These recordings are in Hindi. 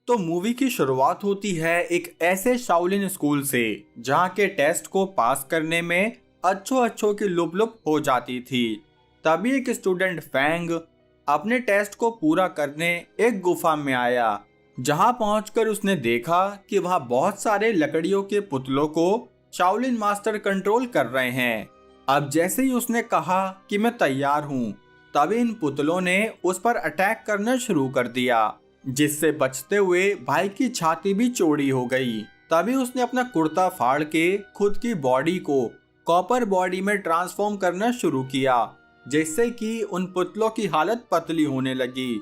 तो मूवी की शुरुआत होती है एक ऐसे शाओलिन स्कूल से जहाँ के टेस्ट को पास करने में अच्छों की लुप लुप हो जाती थी। तभी एक स्टूडेंट फैंग अपने टेस्ट को पूरा करने एक गुफा में आया, जहाँ पहुंचकर उसने देखा कि वहाँ बहुत सारे लकड़ियों के पुतलों को शाओलिन मास्टर कंट्रोल कर रहे हैं। अब जैसे ही उसने कहा कि मैं तैयार हूँ, तभी इन पुतलों ने उस पर अटैक करना शुरू कर दिया, जिससे बचते हुए भाई की छाती भी चौड़ी हो गई। तभी उसने अपना कुर्ता फाड़ के खुद की बॉडी को कॉपर बॉडी में ट्रांसफॉर्म करना शुरू किया, जिससे कि उन पुतलों की हालत पतली होने लगी।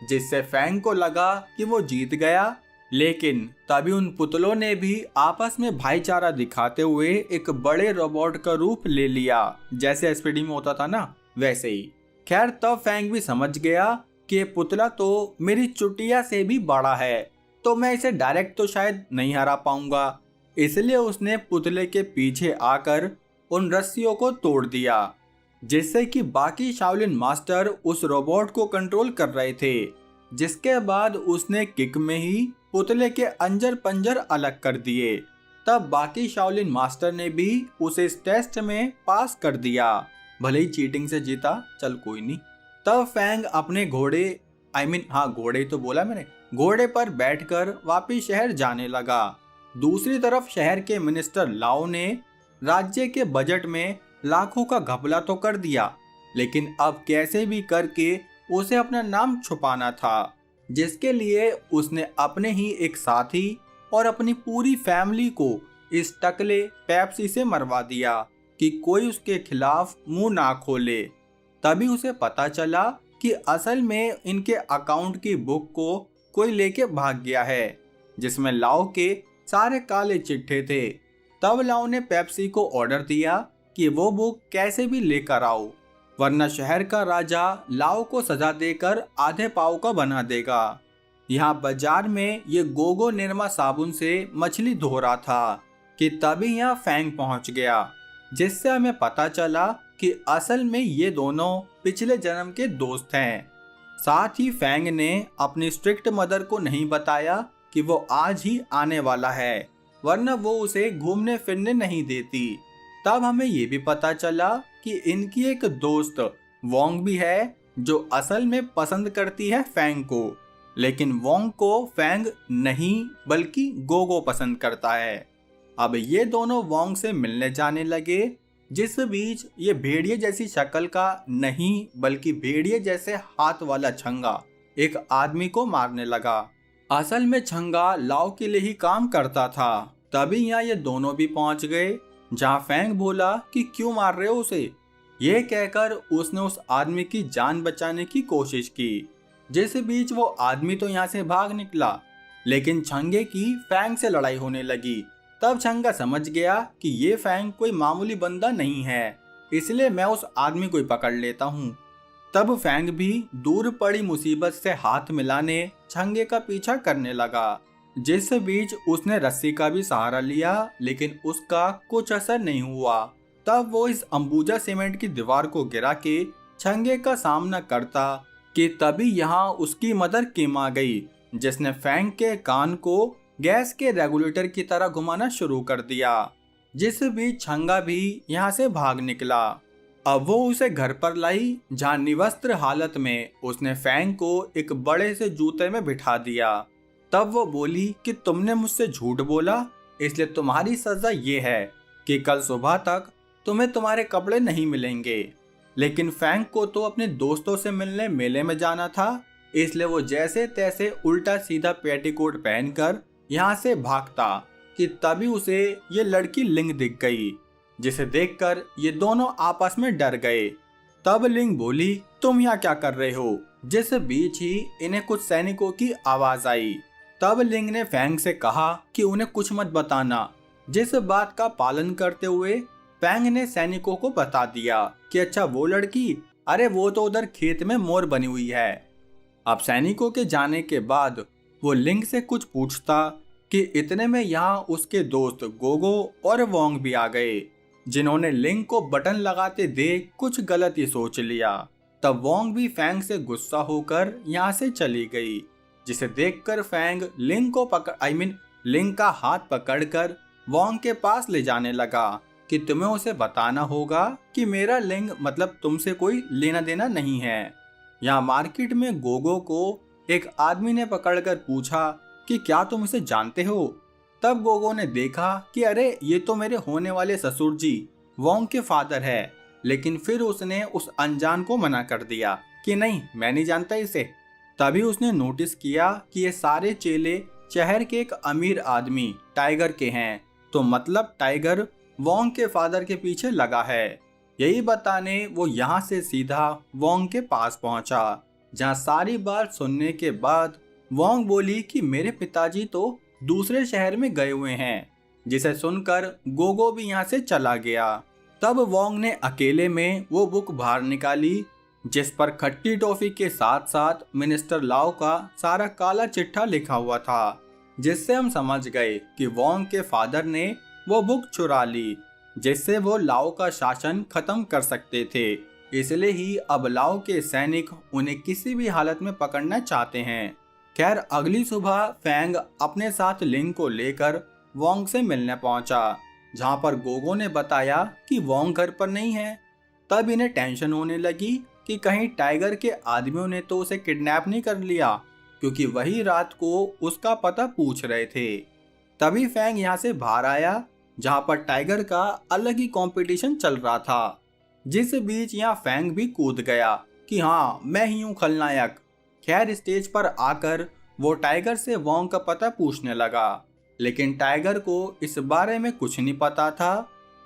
जिससे फैंग को लगा कि वो जीत गया, लेकिन तभी उन पुतलों ने भी आपस में भाईचारा दिखाते हुए एक बड़े रोबोट का रूप ले लिया, जैसे एसपीडी में होता था ना, वैसे ही। खैर तब फैंग भी समझ गया कि ये पुतला तो मेरी चुटिया से भी बड़ा है, तो मैं इसे डायरेक्ट तो शायद नहीं हरा पाऊंगा। इसलिए उसने पुतले के पीछे आकर उन रस्सियों को तोड़ दिया, जिससे कि बाकी शाओलिन मास्टर उस रोबोट को कंट्रोल कर रहे थे। जिसके बाद उसने किक में ही पुतले के अंजर पंजर अलग कर दिए। तब बाकी शाओलिन मास्टर ने भी उसे इस टेस्ट में पास कर दिया, भले ही चीटिंग से जीता, चल कोई नहीं। तब फैंग अपने घोड़े घोड़े तो बोला मैंने, घोड़े पर बैठकर वापिस शहर जाने लगा। दूसरी तरफ शहर के मिनिस्टर लाओ ने राज्य के बजट में लाखों का घपला तो कर दिया, लेकिन अब कैसे भी करके उसे अपना नाम छुपाना था, जिसके लिए उसने अपने ही एक साथी और अपनी पूरी फैमिली को इस टकले पेप्सी से मरवा दिया कि कोई उसके खिलाफ मुंह ना खोले। तभी उसे पता चला कि असल में इनके अकाउंट की बुक को कोई लेके भाग गया है, जिसमें लाओ के सारे काले चिट्ठे थे। तब लाओ ने पेप्सी को ऑर्डर दिया कि वो बुक कैसे भी लेकर आओ, वरना शहर का राजा लाओ को सजा देकर आधे पाव का बना देगा। यहाँ बाजार में ये गोगो निरमा साबुन से मछली धो रहा था कि तभी यहाँ फैंग पहुँच गया, जिससे हमें पता चला कि असल में ये दोनों पिछले जन्म के दोस्त हैं। साथ ही फैंग ने अपनी स्ट्रिक्ट मदर को नहीं बताया कि वो आज ही आने वाला है, वरना वो उसे घूमने फिरने नहीं देती। तब हमें ये भी पता चला कि इनकी एक दोस्त वोंग भी है, जो असल में पसंद करती है फैंग को, लेकिन वोंग को फैंग नहीं बल्कि गोगो पसंद करता है। अब ये दोनों वोंग से मिलने जाने लगे, जिस बीच ये भेड़िए जैसी शक्ल का नहीं बल्कि भेड़िए जैसे हाथ वाला छंगा एक आदमी को मारने लगा। असल में छंगा लाओ के लिए ही काम करता था। तभी यहाँ ये दोनों भी पहुंच गए, जहाँ फैंग बोला कि क्यों मार रहे हो उसे। ये कहकर उसने उस आदमी की जान बचाने की कोशिश की, जिस बीच वो आदमी तो यहाँ से भाग निकला, लेकिन छंगे की फैंग से लड़ाई होने लगी। तब छंगा समझ गया कि ये फैंग कोई मामूली बंदा नहीं है, इसलिए मैं उस आदमी को ही पकड़ लेता हूँ। तब फैंग भी दूर पड़ी मुसीबत से हाथ मिलाने छंगे का पीछा करने लगा, जिस बीच उसने रस्सी का भी सहारा लिया, लेकिन उसका कुछ असर नहीं हुआ। तब वो इस अंबुजा सीमेंट की दीवार को गिरा के छंगे का सामना करता कि तभी यहाँ उसकी मदर किम आ गई, जिसने फैंग के कान को गैस के रेगुलेटर की तरह घुमाना शुरू कर दिया। जिस बीच छंगा भी यहाँ से भाग निकला। अब वो उसे घर पर लाई, जहाँ निवस्त्र हालत में उसने फैंग को एक बड़े से जूते में बिठा दिया। तब वो बोली कि तुमने मुझसे झूठ बोला, इसलिए तुम्हारी सजा ये है कि कल सुबह तक तुम्हें तुम्हारे कपड़े नहीं मिलेंगे। लेकिन फैंग को तो अपने दोस्तों से मिलने मेले में जाना था, इसलिए वो जैसे तैसे उल्टा सीधा पेटीकोट पहनकर यहाँ से भागता कि तभी उसे ये लड़की लिंग दिख गई, जिसे देखकर ये दोनों आपस में डर गए। तब लिंग बोली, तुम यहाँ क्या कर रहे हो? जिस बीच ही इन्हें कुछ सैनिकों की आवाज आई। तब लिंग ने फैंग से कहा कि उन्हें कुछ मत बताना, जिस बात का पालन करते हुए फैंग ने सैनिकों को बता दिया कि अच्छा वो लड़की, अरे वो तो उधर खेत में मोर बनी हुई है। अब सैनिकों के जाने के बाद वो लिंग से कुछ पूछता कि इतने में यहाँ उसके दोस्त गोगो और वोंग भी आ गए। जिन्होंने लिंग को बटन लगाते देख कुछ गलत ही सोच लिया। तब वोंग भी फैंग से गुस्सा होकर यहाँ से चली गई, जिसे देखकर फैंग लिंग को लिंग का हाथ पकड़कर वोंग के पास ले जाने लगा कि तुम्हें उसे बताना होगा कि मेरा लिंग मतलब तुमसे कोई लेना देना नहीं है। यहाँ मार्केट में गोगो को एक आदमी ने पकड़कर पूछा कि क्या तुम इसे जानते हो। तब गोगो ने देखा कि अरे ये तो मेरे होने वाले ससुर जी वोंग के फादर है, लेकिन फिर उसने उस अनजान को मना कर दिया कि नहीं मैं नहीं जानता इसे। तभी उसने नोटिस किया कि ये सारे चेले शहर के एक अमीर आदमी टाइगर के हैं, तो मतलब टाइगर वोंग के फादर के पीछे लगा है। यही बताने वो यहाँ से सीधा वोंग के पास पहुंचा, जहाँ सारी बात सुनने के बाद वोंग बोली कि मेरे पिताजी तो दूसरे शहर में गए हुए हैं, जिसे सुनकर गोगो भी यहाँ से चला गया। तब वोंग ने अकेले में वो बुक बाहर निकाली जिस पर खट्टी टॉफी के साथ साथ मिनिस्टर लाओ का सारा काला चिट्ठा लिखा हुआ था, जिससे हम समझ गए कि वोंग के फादर ने वो बुक चुरा ली, जिससे वो लाओ का शासन खत्म कर सकते थे। इसलिए ही अब लाओ के सैनिक उन्हें किसी भी हालत में पकड़ना चाहते हैं। खैर अगली सुबह फैंग अपने साथ लिंग को लेकर वोंग से मिलने पहुंचा, जहां पर गोगो ने बताया कि वोंग घर पर नहीं है। तब इन्हें टेंशन होने लगी कि कहीं टाइगर के आदमियों ने तो उसे किडनैप नहीं कर लिया, क्योंकि वही रात को उसका पता पूछ रहे थे। तभी फैंग यहाँ से बाहर आया, जहाँ पर टाइगर का अलग ही कंपटीशन चल रहा था, जिस बीच यहाँ फैंग भी कूद गया कि हाँ मैं ही हूँ खलनायक। खैर स्टेज पर आकर वो टाइगर से वोंग का पता पूछने लगा, लेकिन टाइगर को इस बारे में कुछ नहीं पता था।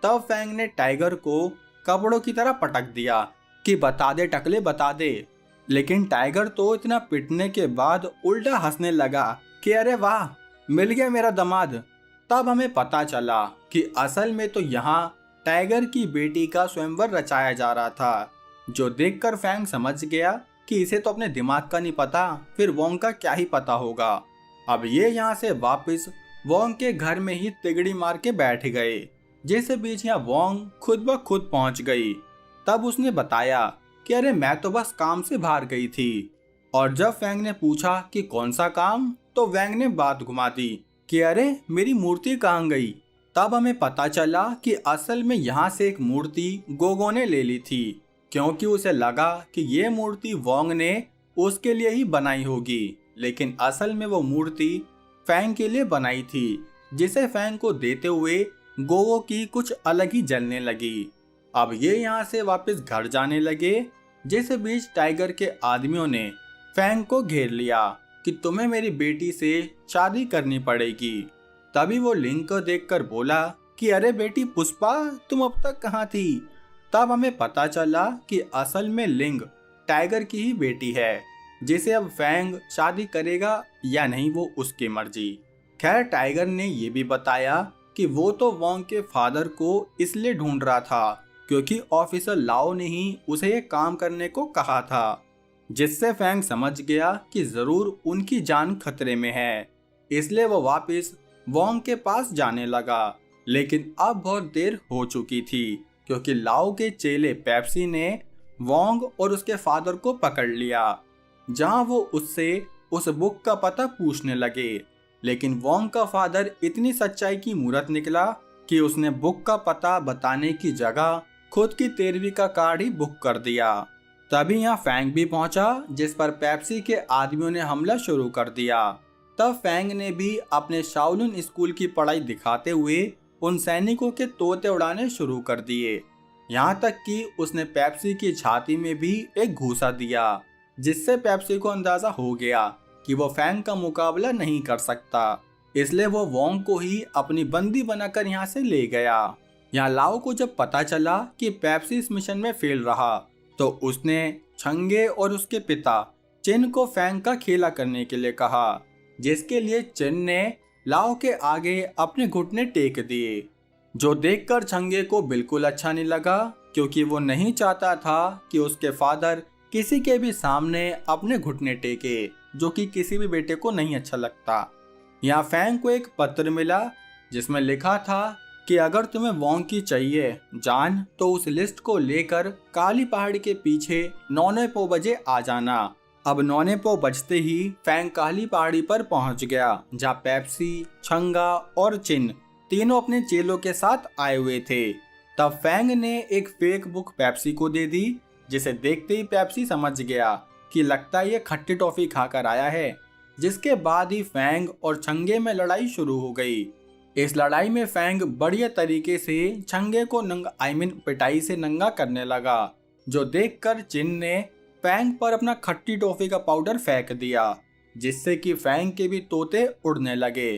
तब फैंग ने टाइगर को कपड़ों की तरह पटक दिया कि बता दे टकले बता दे। लेकिन टाइगर तो इतना पिटने के बाद उल्टा हंसने लगा कि अरे वाह मिल गया मेरा दामाद। तब हमें पता चला कि असल में तो यहाँ टाइगर की बेटी का स्वयंवर रचाया जा रहा था, जो देखकर फैंग समझ गया कि इसे तो अपने दिमाग का नहीं पता, फिर वोंग का क्या ही पता होगा। अब ये यहाँ से वापस वोंग के घर में ही तिगड़ी मार के बैठ गए, जिस बीच यहाँ वोंग खुद ब खुद पहुंच गई। तब उसने बताया कि अरे मैं तो बस काम से बाहर गई थी। और जब फैंग ने पूछा कि कौन सा काम, तो वैंग ने बात घुमा दी कि अरे मेरी मूर्ति कहाँ गई। तब हमें पता चला कि असल में यहाँ से एक मूर्ति गोगो ने ले ली थी, क्योंकि उसे लगा कि ये मूर्ति वोंग ने उसके लिए ही बनाई होगी, लेकिन असल में वो मूर्ति फैंग के लिए बनाई थी, जिसे फैंग को देते हुए गोगो की कुछ अलग ही जलने लगी। अब ये यहाँ से वापस घर जाने लगे, जिस बीच टाइगर के आदमियों ने फैंग को घेर लिया कि तुम्हें मेरी बेटी से शादी करनी पड़ेगी। तभी वो लिंग को देखकर बोला कि अरे बेटी पुष्पा तुम अब तक कहाँ थी। तब हमें पता चला कि असल में लिंग टाइगर की ही बेटी है, जिसे अब फैंग शादी करेगा या नहीं वो उसकी मर्जी। खैर टाइगर ने ये भी बताया कि वो तो वोंग के फादर को इसलिए ढूंढ रहा था क्योंकि ऑफिसर लाओ ने ही उसे ये काम करने को कहा था, जिससे फैंग समझ गया कि जरूर उनकी जान खतरे में है। इसलिए वो वापस वोंग के पास जाने लगा, लेकिन अब बहुत देर हो चुकी थी, क्योंकि लाओ के चेले पेप्सी ने वोंग और उसके फादर को पकड़ लिया, जहां वो उससे उस बुक का पता पूछने लगे। लेकिन वोंग का फादर इतनी सच्चाई की मूरत निकला कि उसने बुक का पता बताने की जगह खुद की 13वीं का कार्ड ही बुक कर दिया। तभी यहाँ फैंग भी पहुंचा, जिस पर पेप्सी के आदमियों ने हमला शुरू कर दिया। तब फैंग ने भी अपने शाओलिन स्कूल की पढ़ाई दिखाते हुए उन सैनिकों के तोते उड़ाने शुरू कर दिए। यहाँ तक कि उसने पेप्सी की छाती में भी एक घूसा दिया, जिससे पेप्सी को अंदाजा हो गया कि वो फैंग का मुकाबला नहीं कर सकता। इसलिए वो वोंग को ही अपनी बंदी बनाकर यहाँ से ले गया। यहाँ लाओ को जब पता चला कि पेप्सी इस मिशन में फेल रहा, तो उसने छंगे और उसके पिता चिन को फैंग का खेला करने के लिए कहा, जिसके लिए चिन ने लाओ के आगे अपने घुटने टेक दिए, जो देखकर छंगे को बिल्कुल अच्छा नहीं लगा, क्योंकि वो नहीं चाहता था कि उसके फादर किसी के भी सामने अपने घुटने टेके, जो कि किसी भी बेटे को नहीं अच्छा लगता। यहाँ फैंग को एक पत्र मिला जिसमें लिखा था कि अगर तुम्हें वोंग की चाहिए जान तो उस लिस्ट को लेकर काली पहाड़ी के पीछे 9 बजे आ जाना। अब 9 बजते ही फैंग काली पहाड़ी पर पहुंच गया, जहाँ पेप्सी, छंगा और चिन तीनों अपने चेलों के साथ आए हुए थे। तब फैंग ने एक फेक बुक पेप्सी को दे दी, जिसे देखते ही पेप्सी समझ गया कि लगता है ये खट्टी टॉफी खाकर आया है। जिसके बाद ही फैंग और छंगे में लड़ाई शुरू हो गई। इस लड़ाई में फैंग बढ़िया तरीके से छंगे को पिटाई से नंगा करने लगा, जो देखकर चिन ने फैंग पर अपना खट्टी टॉफी का पाउडर फेंक दिया, जिससे कि फैंग के भी तोते उड़ने लगे।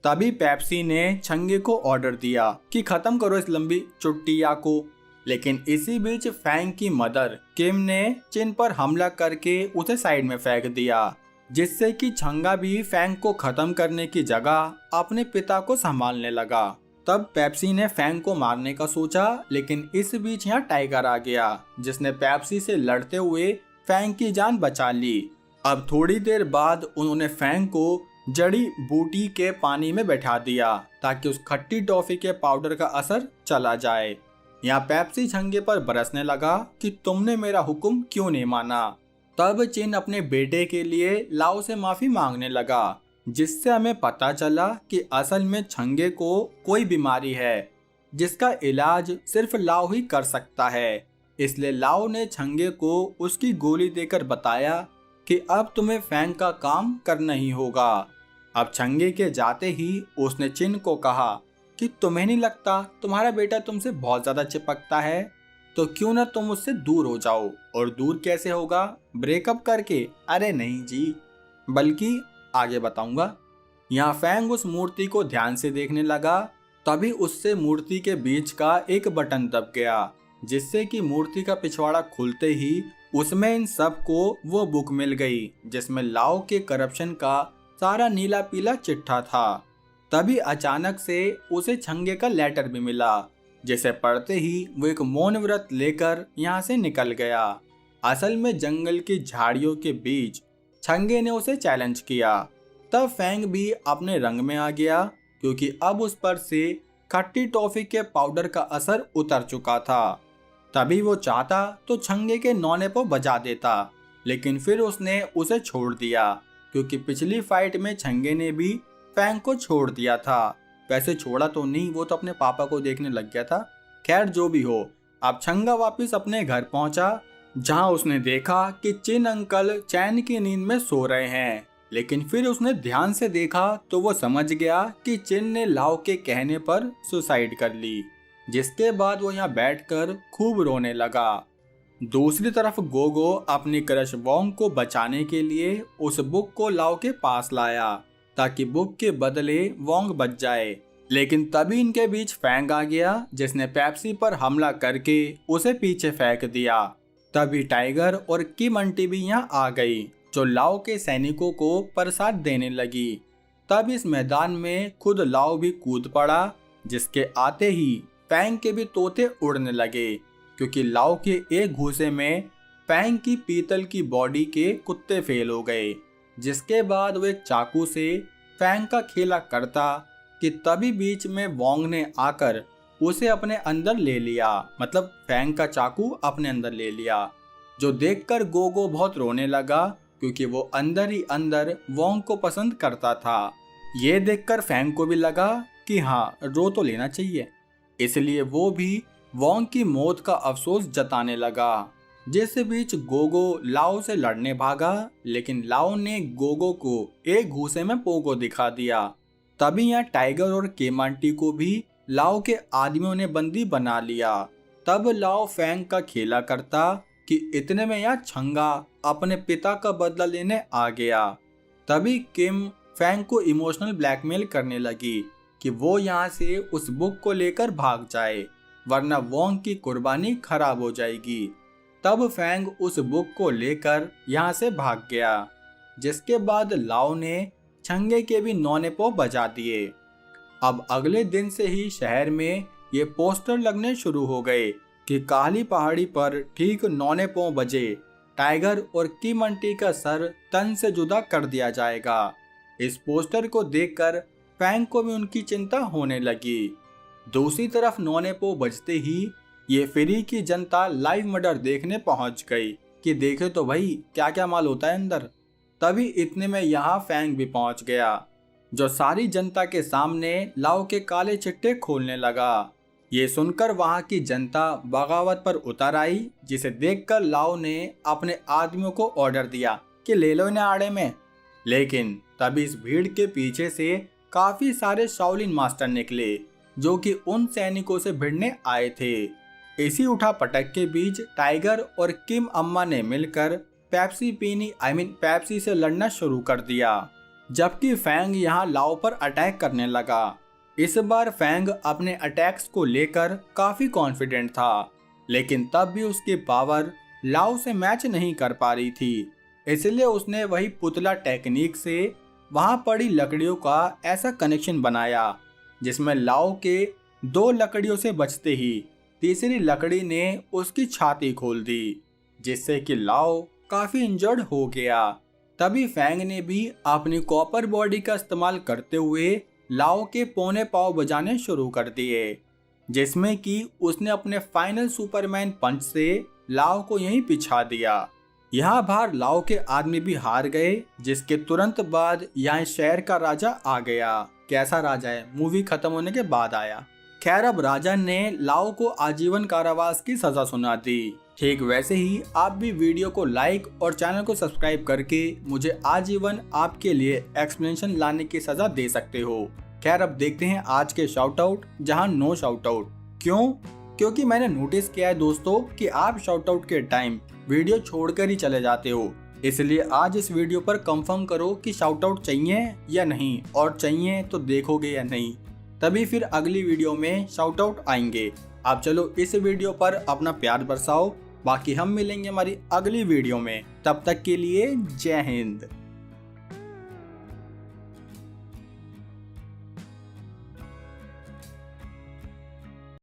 तभी पेप्सी ने छंगे को ऑर्डर दिया कि खत्म करो इस लंबी चुट्टिया को, लेकिन इसी बीच फैंग की मदर किम ने चिन पर हमला करके उसे साइड में फेंक दिया, जिससे कि छंगा भी फैंग को खत्म करने की जगह अपने पिता को संभालने लगा। तब पेप्सी ने फैंग को मारने का सोचा, लेकिन इस बीच यहाँ टाइगर आ गया, जिसने पेप्सी से लड़ते हुए फैंग की जान बचा ली। अब थोड़ी देर बाद उन्होंने फैंग को जड़ी बूटी के पानी में बैठा दिया, ताकि उस खट्टी टॉफी के पाउडर का असर चला जाए। यहाँ पेप्सी छंगे पर बरसने लगा कि तुमने मेरा हुक्म क्यों नहीं माना। तब चिन अपने बेटे के लिए लाओ से माफी मांगने लगा, जिससे हमें पता चला कि असल में छंगे को कोई बीमारी है, जिसका इलाज सिर्फ लाओ ही कर सकता है। इसलिए लाओ ने छंगे को उसकी गोली देकर बताया कि अब तुम्हें फैंग का काम करना ही होगा। अब छंगे के जाते ही उसने चिन को कहा कि तुम्हें नहीं लगता तुम्हारा बेटा तुमसे बहुत ज्यादा चिपकता है, तो क्यों ना तुम उससे दूर हो जाओ। और दूर कैसे होगा? ब्रेकअप करके? अरे नहीं जी, बल्कि आगे बताऊंगा। यहाँ फैंग उस मूर्ति को ध्यान से देखने लगा, तभी उससे मूर्ति के बीच का एक बटन दब गया, जिससे कि मूर्ति का पिछवाड़ा खुलते ही उसमें इन सब को वो बुक मिल गई, जिसमें लाओ के करप्शन का सारा नीला पीला चिट्ठा था। तभी अचानक से उसे छंगे का लेटर भी मिला, जिसे पढ़ते ही वो एक मौन व्रत लेकर यहाँ से निकल गया। असल में जंगल की झाड़ियों के बीच छंगे ने उसे चैलेंज किया। तब फैंग भी अपने रंग में आ गया, क्योंकि अब उस पर से खट्टी टॉफी के पाउडर का असर उतर चुका था। तभी वो चाहता तो छंगे के नौने को बजा देता, लेकिन फिर उसने उसे छोड़ दिया, क्योंकि पिछली फाइट में छंगे ने भी फैंग को छोड़ दिया था। वैसे छोड़ा तो नहीं, वो तो अपने पापा को देखने लग गया था। खैर जो भी हो, अब छंगा वापस अपने घर पहुंचा, जहां उसने देखा कि चिन अंकल चैन की नींद में सो रहे हैं। लेकिन फिर उसने ध्यान से देखा तो वो समझ गया कि चिन ने लाओ के कहने पर सुसाइड कर ली, जिसके बाद वो यहाँ बैठकर खूब रोने लगा। दूसरी तरफ गोगो अपनी क्रश वोंग को बचाने के लिए उस बुक को लाओ के पास लाया, ताकि बुक के बदले वोंग बच जाए। लेकिन तभी इनके बीच फैंग आ गया, जिसने पेप्सी पर हमला करके उसे पीछे फेंक दिया। तभी टाइगर और किम आंटी भी यहाँ आ गई, जो लाओ के सैनिकों को प्रसाद देने लगी। तब इस मैदान में खुद लाओ भी कूद पड़ा, जिसके आते ही फैंग के भी तोते उड़ने लगे, क्योंकि लाओ के एक घूसे में फैंग की पीतल की बॉडी के कुत्ते फेल हो गए। जिसके बाद वो एक चाकू से फैंग का खेला करता कि तभी बीच में वोंग ने आकर उसे अपने अंदर ले लिया, मतलब फैंग का चाकू अपने अंदर ले लिया, जो देखकर गोगो बहुत रोने लगा, क्योंकि वो अंदर ही अंदर वोंग को पसंद करता था। ये देखकर फैंग को भी लगा कि हाँ, रो तो लेना चाहिए, इसलिए वो भी वोंग की मौत का अफसोस जताने लगा। जिस बीच गोगो लाओ से लड़ने भागा, लेकिन लाओ ने गोगो को एक घूसे में पोगो दिखा दिया। तभी यहाँ टाइगर और किम आंटी को भी लाओ के आदमियों ने बंदी बना लिया। तब लाओ फैंग का खेला करता कि इतने में यहाँ छंगा अपने पिता का बदला लेने आ गया। तभी किम फैंग को इमोशनल ब्लैकमेल करने लगी कि वो यहाँ से उस बुक को लेकर भाग जाए, वरना वोंग की कुर्बानी खराब हो जाएगी। तब फैंग उस बुक को लेकर यहाँ से भाग गया, जिसके बाद लाओ ने छंगे के भी नौने पो बजा दिए। अब अगले दिन से ही शहर में ये पोस्टर लगने शुरू हो गए कि काली पहाड़ी पर ठीक 9 बजे टाइगर और किम आंटी का सर तन से जुदा कर दिया जाएगा। इस पोस्टर को देखकर फैंग को भी उनकी चिंता होने लगी। दूसरी तरफ नौने पो बजते ही ये फ्री की जनता लाइव मर्डर देखने पहुंच गई कि देखे तो भाई क्या क्या माल होता है अंदर। तभी इतने में यहाँ फैंग भी पहुंच गया, जो सारी जनता के सामने लाओ के काले चिट्टे खोलने लगा। ये सुनकर वहां की जनता बगावत पर उतर आई, जिसे देखकर लाओ ने अपने आदमियों को ऑर्डर दिया कि ले लो इन्हें आड़े में। लेकिन तभी इस भीड़ के पीछे से काफी सारे शाओलिन मास्टर निकले, जो कि उन सैनिकों से भिड़ने आए थे। इसी उठा पटक के बीच टाइगर और किम अम्मा ने मिलकर पेप्सी से लड़ना शुरू कर दिया, जबकि फैंग यहाँ लाओ पर अटैक करने लगा। इस बार फैंग अपने अटैक्स को लेकर काफी कॉन्फिडेंट था, लेकिन तब भी उसकी पावर लाओ से मैच नहीं कर पा रही थी। इसलिए उसने वही पुतला टेक्निक से वहां पड़ी लकड़ियों का ऐसा कनेक्शन बनाया, जिसमें लाओ के 2 लकड़ियों से बचते ही तीसरी लकड़ी ने उसकी छाती खोल दी, जिससे कि लाओ काफी इंजर्ड हो गया। तभी फैंग ने भी अपनी कॉपर बॉडी का इस्तेमाल करते हुए लाओ के पौने पाव बजाने शुरू कर दिए, जिसमें कि उसने अपने फाइनल सुपरमैन पंच से लाओ को यहीं पिछा दिया। यहाँ बाहर लाओ के आदमी भी हार गए, जिसके तुरंत बाद यहाँ शहर का राजा आ गया। कैसा राजा है, मूवी खत्म होने के बाद आया। खैर अब राजा ने लाओ को आजीवन कारावास की सजा सुना दी। ठीक वैसे ही आप भी वीडियो को लाइक और चैनल को सब्सक्राइब करके मुझे आजीवन आपके लिए एक्सप्लेनेशन लाने की सजा दे सकते हो। खैर अब देखते हैं आज के शाउट आउट, जहां नो शाउट आउट। क्यों? क्योंकि मैंने नोटिस किया है दोस्तों कि आप शाउट आउट के टाइम वीडियो छोड़कर ही चले जाते हो। इसलिए आज इस वीडियो पर कंफर्म करो कि शाउट आउट चाहिए या नहीं, और चाहिए तो देखोगे या नहीं, तभी फिर अगली वीडियो में शाउट आउट आएंगे। आप चलो इस वीडियो पर अपना प्यार बरसाओ, बाकी हम मिलेंगे हमारी अगली वीडियो में। तब तक के लिए जय हिंद।